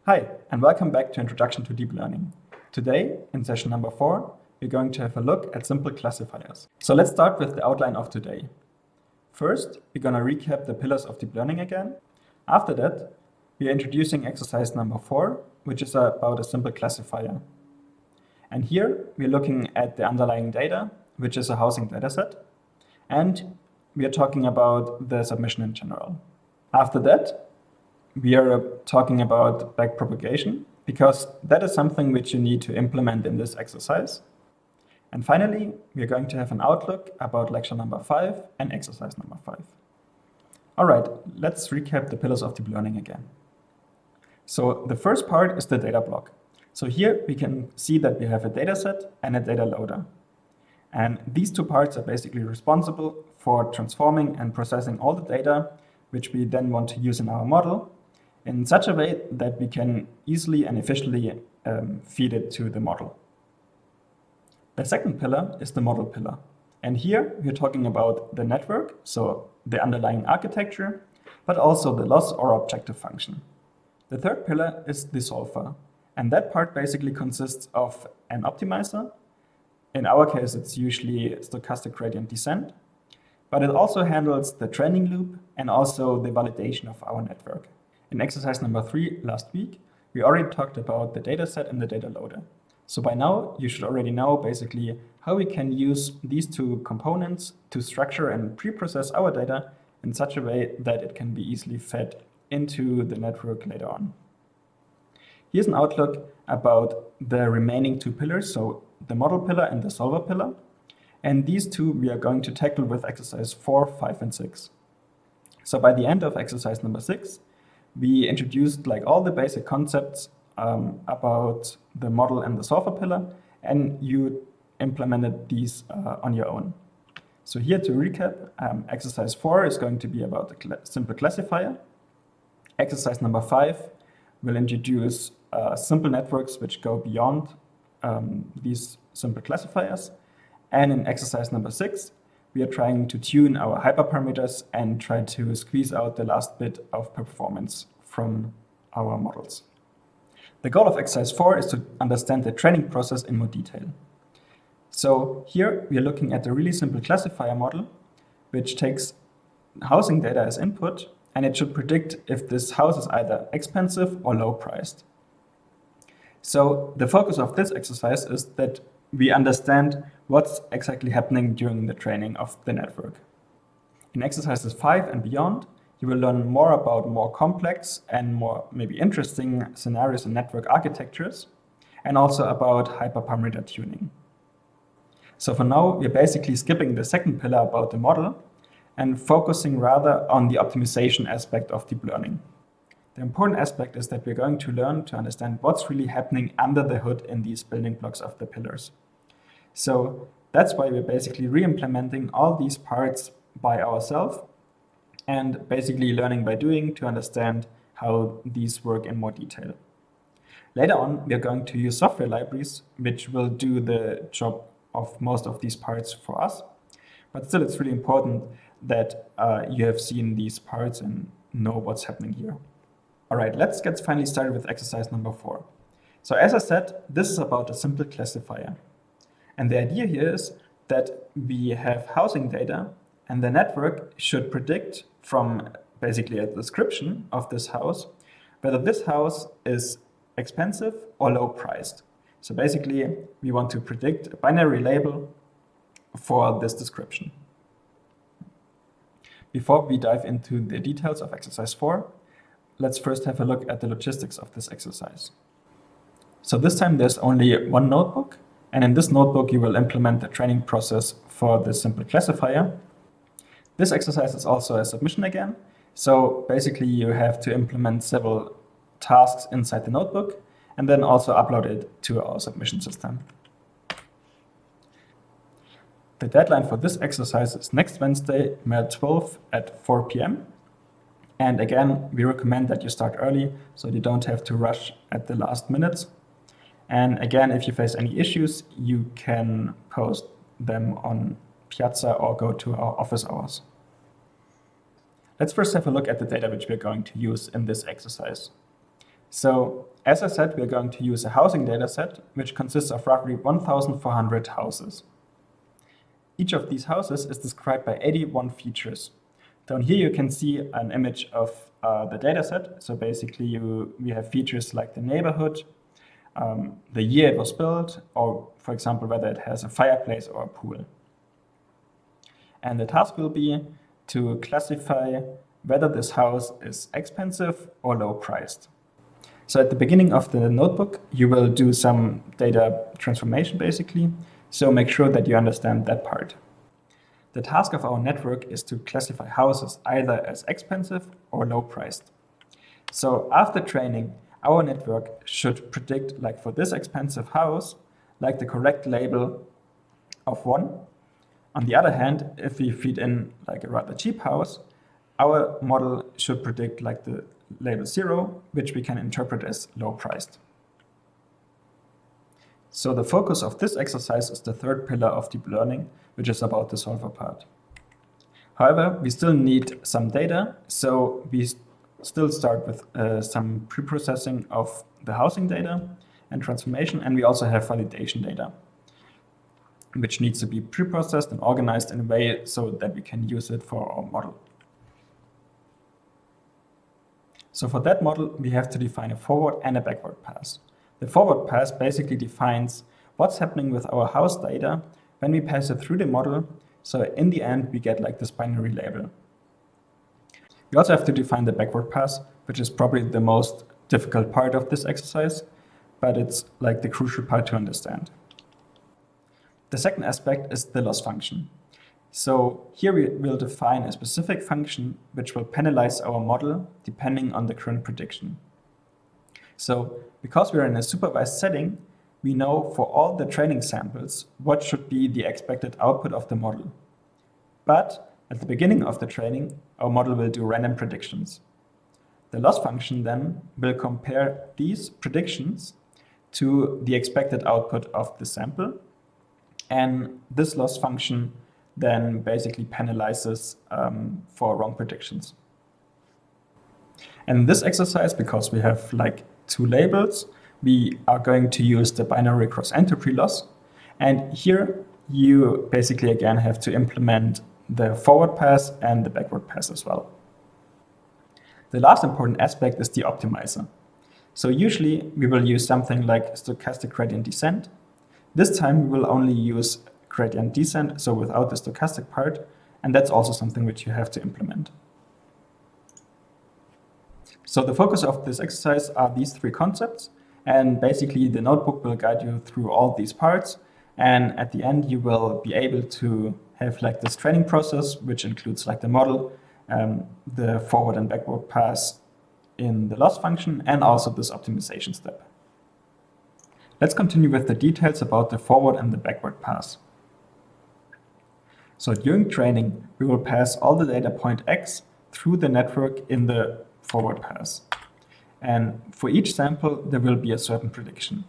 Hi, and welcome back to Introduction to Deep Learning. Today, in session number 4, we're going to have a look at simple classifiers. So let's start with the outline of today. First, we're going to recap the pillars of deep learning again. After that, we are introducing exercise number 4, which is about a simple classifier. And here, we're looking at the underlying data, which is a housing dataset. And we are talking about the submission in general. After that, we are talking about backpropagation, because that is something which you need to implement in this exercise. And finally, we are going to have an outlook about lecture number 5 and exercise number 5. All right, let's recap the pillars of deep learning again. So the first part is the data block. So here we can see that we have a dataset and a data loader. And these two parts are basically responsible for transforming and processing all the data, which we then want to use in our model, in such a way that we can easily and efficiently feed it to the model. The second pillar is the model pillar. And here we're talking about the network, so the underlying architecture, but also the loss or objective function. The third pillar is the solver. And that part basically consists of an optimizer. In our case, it's usually stochastic gradient descent, but it also handles the training loop and also the validation of our network. In exercise number 3 last week, we already talked about the dataset and the data loader. So by now, you should already know basically how we can use these two components to structure and pre-process our data in such a way that it can be easily fed into the network later on. Here's an outlook about the remaining two pillars, so the model pillar and the solver pillar. And these two we are going to tackle with exercise 4, 5, and 6. So by the end of exercise number 6, we introduced all the basic concepts about the model and the solver pillar, and you implemented these on your own. So here to recap, exercise 4 is going to be about the simple classifier. Exercise number 5 will introduce simple networks which go beyond these simple classifiers. And in exercise number 6, we are trying to tune our hyperparameters and try to squeeze out the last bit of performance from our models. The goal of exercise 4 is to understand the training process in more detail. So here we are looking at a really simple classifier model, which takes housing data as input, and it should predict if this house is either expensive or low priced. So the focus of this exercise is that we understand what's exactly happening during the training of the network. In exercises 5 and beyond, you will learn more about more complex and more maybe interesting scenarios in network architectures, and also about hyperparameter tuning. So for now, we're basically skipping the second pillar about the model and focusing rather on the optimization aspect of deep learning. The important aspect is that we're going to learn to understand what's really happening under the hood in these building blocks of the pillars. So that's why we're basically re-implementing all these parts by ourselves and basically learning by doing to understand how these work in more detail. Later on, we are going to use software libraries, which will do the job of most of these parts for us. But still, it's really important that you have seen these parts and know what's happening here. All right, let's get finally started with exercise number 4. So as I said, this is about a simple classifier. And the idea here is that we have housing data, and the network should predict from basically a description of this house whether this house is expensive or low priced. So basically, we want to predict a binary label for this description. Before we dive into the details of exercise 4, let's first have a look at the logistics of this exercise. So this time there's only one notebook, and in this notebook you will implement the training process for the simple classifier. This exercise is also a submission again, so basically you have to implement several tasks inside the notebook and then also upload it to our submission system. The deadline for this exercise is next Wednesday, May 12th at 4 p.m. And again, we recommend that you start early so you don't have to rush at the last minutes. And again, if you face any issues, you can post them on Piazza or go to our office hours. Let's first have a look at the data which we're going to use in this exercise. So As I said, we are going to use a housing dataset, which consists of roughly 1,400 houses. Each of these houses is described by 81 features. Down here you can see an image of the dataset. So basically we have features like the neighborhood, the year it was built, or for example, whether it has a fireplace or a pool. And the task will be to classify whether this house is expensive or low priced. So at the beginning of the notebook, you will do some data transformation basically. So make sure that you understand that part. The task of our network is to classify houses either as expensive or low priced. So after training, our network should predict, like for this expensive house, like the correct label of 1. On the other hand, if we feed in like a rather cheap house, our model should predict like the label 0, which we can interpret as low priced. So the focus of this exercise is the third pillar of deep learning, which is about the solver part. However, we still need some data, so we still start with some pre-processing of the housing data and transformation, and we also have validation data, which needs to be pre-processed and organized in a way so that we can use it for our model. So for that model, we have to define a forward and a backward pass. The forward pass basically defines what's happening with our house data when we pass it through the model. So in the end, we get like this binary label. We also have to define the backward pass, which is probably the most difficult part of this exercise, but it's like the crucial part to understand. The second aspect is the loss function. So here we will define a specific function which will penalize our model depending on the current prediction. So because we're in a supervised setting, we know for all the training samples what should be the expected output of the model. But at the beginning of the training, our model will do random predictions. The loss function then will compare these predictions to the expected output of the sample. And this loss function then basically penalizes for wrong predictions. And in this exercise, because we have like 2 labels, we are going to use the binary cross-entropy loss. And here you basically again have to implement the forward pass and the backward pass as well. The last important aspect is the optimizer. So usually we will use something like stochastic gradient descent. This time we will only use gradient descent, so without the stochastic part, and that's also something which you have to implement. So the focus of this exercise are these 3 concepts, and basically the notebook will guide you through all these parts, and at the end you will be able to have like this training process, which includes like the model, the forward and backward pass in the loss function, and also this optimization step. Let's continue with the details about the forward and the backward pass. So during training, we will pass all the data point X through the network in the forward pass. And for each sample, there will be a certain prediction.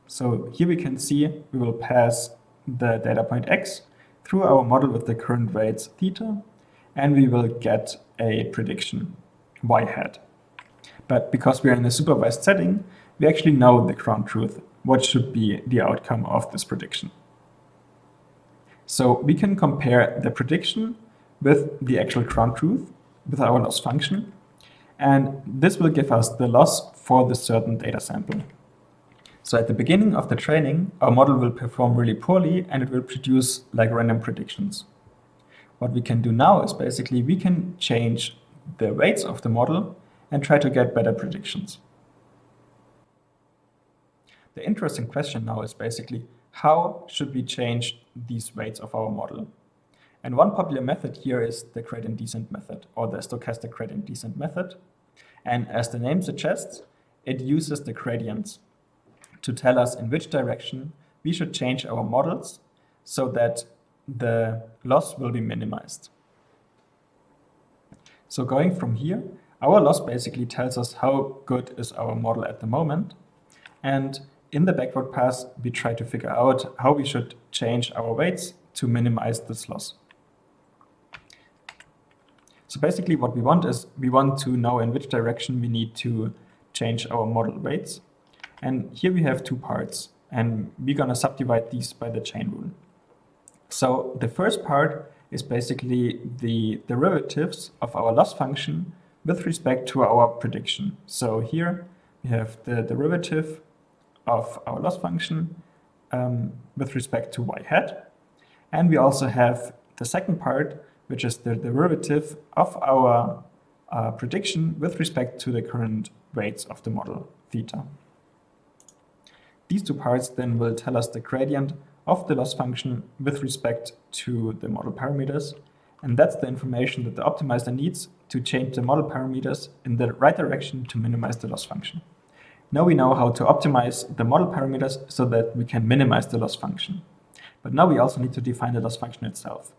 So here we can see we will pass the data point X through our model with the current weights theta, and we will get a prediction Y hat. But because we are in a supervised setting, we actually know the ground truth, what should be the outcome of this prediction. So we can compare the prediction with the actual ground truth with our loss function, and this will give us the loss for the certain data sample. So at the beginning of the training, our model will perform really poorly and it will produce like random predictions. What we can do now is basically we can change the weights of the model and try to get better predictions. The interesting question now is basically how should we change these weights of our model? And one popular method here is the gradient descent method, or the stochastic gradient descent method. And as the name suggests, it uses the gradients to tell us in which direction we should change our models so that the loss will be minimized. So going from here, our loss basically tells us how good is our model at the moment. And in the backward pass, we try to figure out how we should change our weights to minimize this loss. So basically what we want is we want to know in which direction we need to change our model weights. And here we have two parts, and we're going to subdivide these by the chain rule. So the first part is basically the derivatives of our loss function with respect to our prediction. So here we have the derivative of our loss function with respect to y hat. And we also have the second part, which is the derivative of our prediction with respect to the current weights of the model, theta. These two parts then will tell us the gradient of the loss function with respect to the model parameters. And that's the information that the optimizer needs to change the model parameters in the right direction to minimize the loss function. Now we know how to optimize the model parameters so that we can minimize the loss function. But now we also need to define the loss function itself.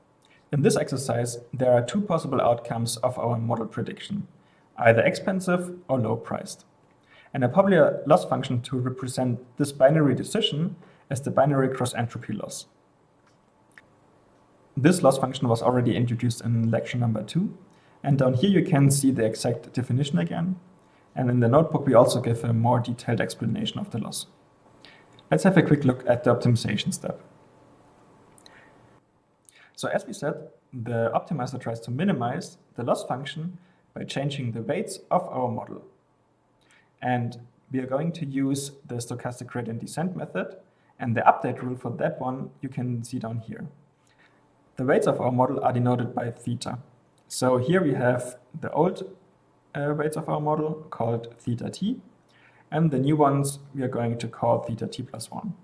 In this exercise, there are two possible outcomes of our model prediction, either expensive or low priced. And a popular loss function to represent this binary decision is the binary cross entropy loss. This loss function was already introduced in lecture number 2. And down here you can see the exact definition again. And in the notebook we also give a more detailed explanation of the loss. Let's have a quick look at the optimization step. So as we said, the optimizer tries to minimize the loss function by changing the weights of our model. And we are going to use the stochastic gradient descent method, and the update rule for that one you can see down here. The weights of our model are denoted by theta. So here we have the old weights of our model called theta t, and the new ones we are going to call theta t plus 1.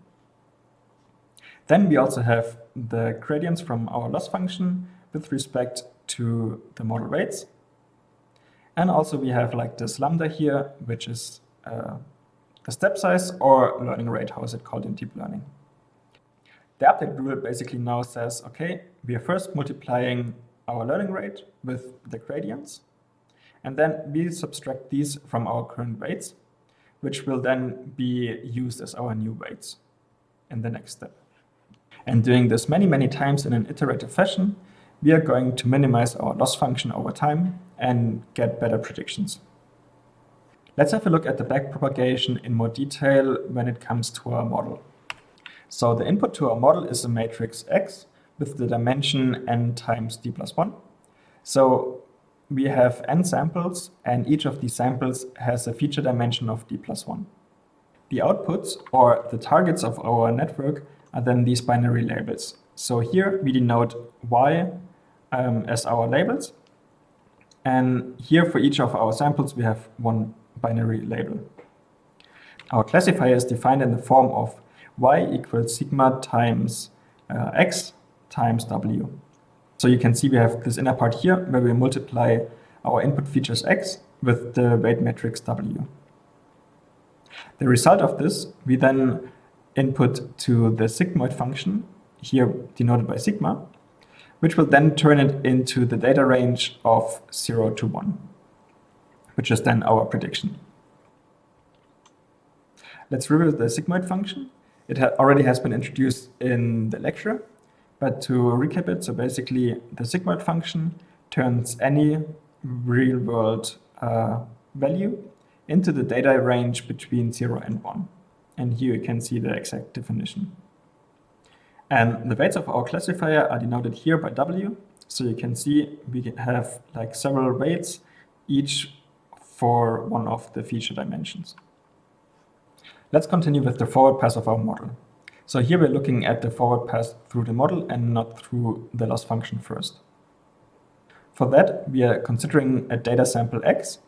Then we also have the gradients from our loss function with respect to the model weights. And also we have like this lambda here, which is the step size or learning rate, how is it called in deep learning. The update rule basically now says, okay, we are first multiplying our learning rate with the gradients, and then we subtract these from our current weights, which will then be used as our new weights in the next step. And doing this many, many times in an iterative fashion, we are going to minimize our loss function over time and get better predictions. Let's have a look at the backpropagation in more detail when it comes to our model. So the input to our model is a matrix X with the dimension n times d plus 1. So we have n samples, and each of these samples has a feature dimension of d plus 1. The outputs, or the targets of our network, are then these binary labels. So here we denote y as our labels. And here for each of our samples, we have one binary label. Our classifier is defined in the form of y equals sigma times x times w. So you can see we have this inner part here where we multiply our input features x with the weight matrix w. The result of this we then input to the sigmoid function, here denoted by sigma, which will then turn it into the data range of 0 to 1, which is then our prediction. Let's review the sigmoid function. It already has been introduced in the lecture, but to recap it, so basically the sigmoid function turns any real-world value into the data range between 0 and 1. And here you can see the exact definition. And the weights of our classifier are denoted here by W. So you can see we have like several weights, each for one of the feature dimensions. Let's continue with the forward pass of our model. So here we're looking at the forward pass through the model and not through the loss function first. For that, we are considering a data sample X.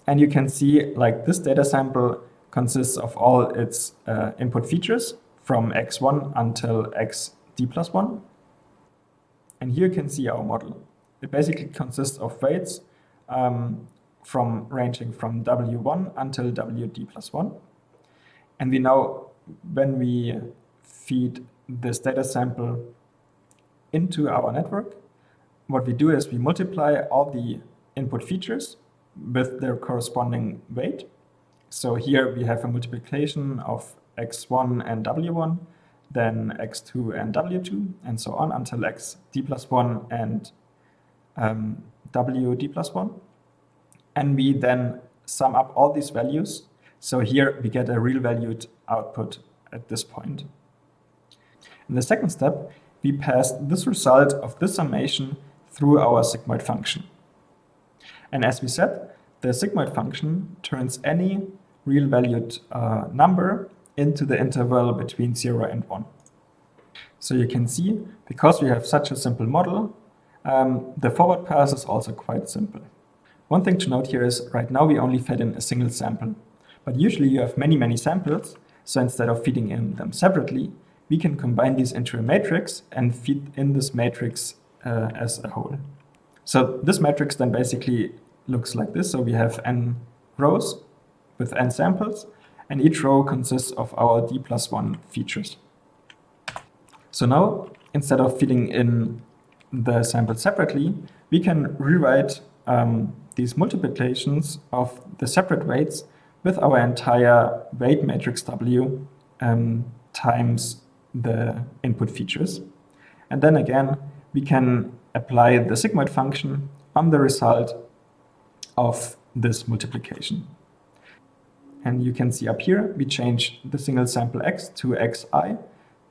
And you can see like this data sample consists of all its input features from x1 until xd plus 1. And here you can see our model. It basically consists of weights ranging from w1 until wd plus 1. And we know when we feed this data sample into our network, what we do is we multiply all the input features with their corresponding weight. So here we have a multiplication of x1 and w1, then x2 and w2, and so on until xd plus 1 and wd plus 1. And we then sum up all these values So here we get a real valued output at this point. In the second step, we pass this result of this summation through our sigmoid function. And as we said, the sigmoid function turns any real valued number into the interval between 0 and 1. So you can see, because we have such a simple model, the forward pass is also quite simple. One thing to note here is right now we only fed in a single sample, but usually you have many samples, so instead of feeding in them separately, we can combine these into a matrix and feed in this matrix as a whole. So this matrix then basically looks like this. So we have n rows with n samples, and each row consists of our d+1 features. So now, instead of feeding in the samples separately, we can rewrite these multiplications of the separate weights with our entire weight matrix W times the input features. And then again, we can apply the sigmoid function on the result of this multiplication. And you can see up here, we change the single sample x to xi,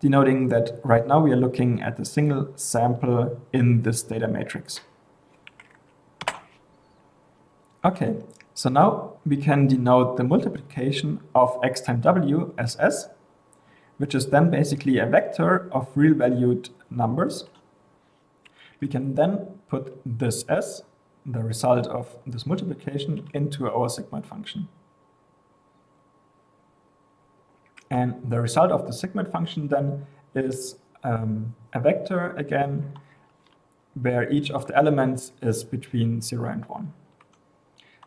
denoting that right now we are looking at a single sample in this data matrix. Okay, so now we can denote the multiplication of x times w as s, which is then basically a vector of real valued numbers. We can then put this s, the result of this multiplication, into our sigmoid function. And the result of the sigmoid function then is a vector again, where each of the elements is between 0 and 1.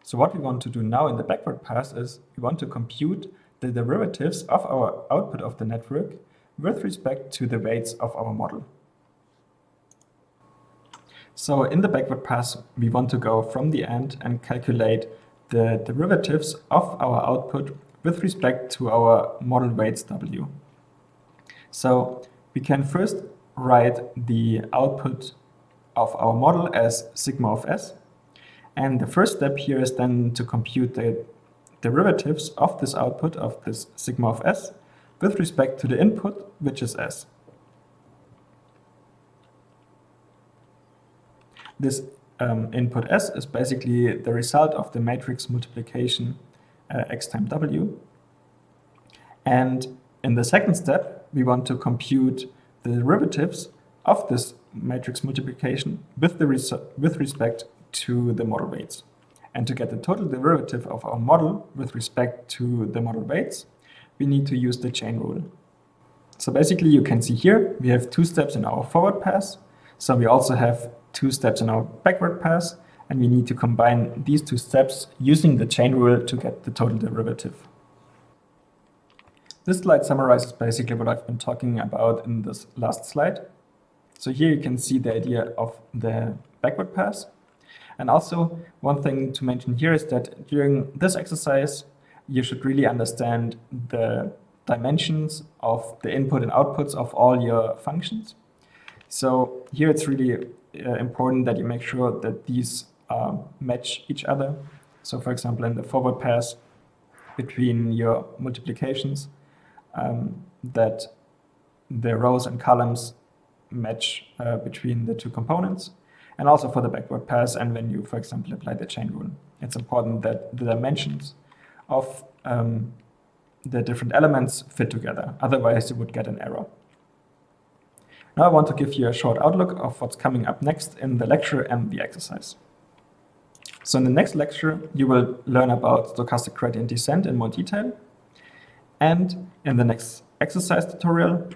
So what we want to do now in the backward pass is we want to compute the derivatives of our output of the network with respect to the weights of our model. So in the backward pass, we want to go from the end and calculate the derivatives of our output with respect to our model weights W. So we can first write the output of our model as sigma of s. And the first step here is then to compute the derivatives of this output of this sigma of s with respect to the input, which is s. This input s is basically the result of the matrix multiplication x times w. And in the second step, we want to compute the derivatives of this matrix multiplication with respect to the model weights. And to get the total derivative of our model with respect to the model weights, we need to use the chain rule. So basically you can see here, we have 2 steps in our forward pass. So we also have 2 steps in our backward pass, and we need to combine these 2 steps using the chain rule to get the total derivative. This slide summarizes basically what I've been talking about in this last slide. So here you can see the idea of the backward pass. And also one thing to mention here is that during this exercise, you should really understand the dimensions of the input and outputs of all your functions. So here it's really important that you make sure that these match each other. So for example, in the forward pass between your multiplications, that the rows and columns match between the 2 components. And also for the backward pass, and when you, for example, apply the chain rule, it's important that the dimensions of the different elements fit together. Otherwise, you would get an error. Now I want to give you a short outlook of what's coming up next in the lecture and the exercise. So in the next lecture, you will learn about stochastic gradient descent in more detail. And in the next exercise tutorial,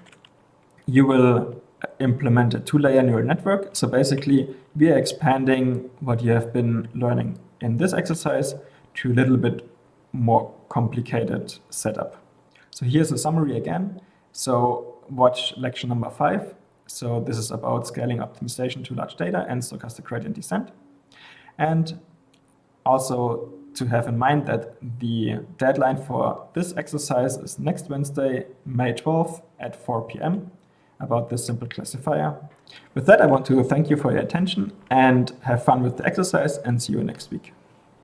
you will implement a 2-layer neural network. So basically, we are expanding what you have been learning in this exercise to a little bit more complicated setup. So here's a summary again. So watch lecture number 5. So this is about scaling optimization to large data and stochastic gradient descent. And also to have in mind that the deadline for this exercise is next Wednesday, May 12th at 4 p.m. about this simple classifier. With that, I want to thank you for your attention and have fun with the exercise, and see you next week.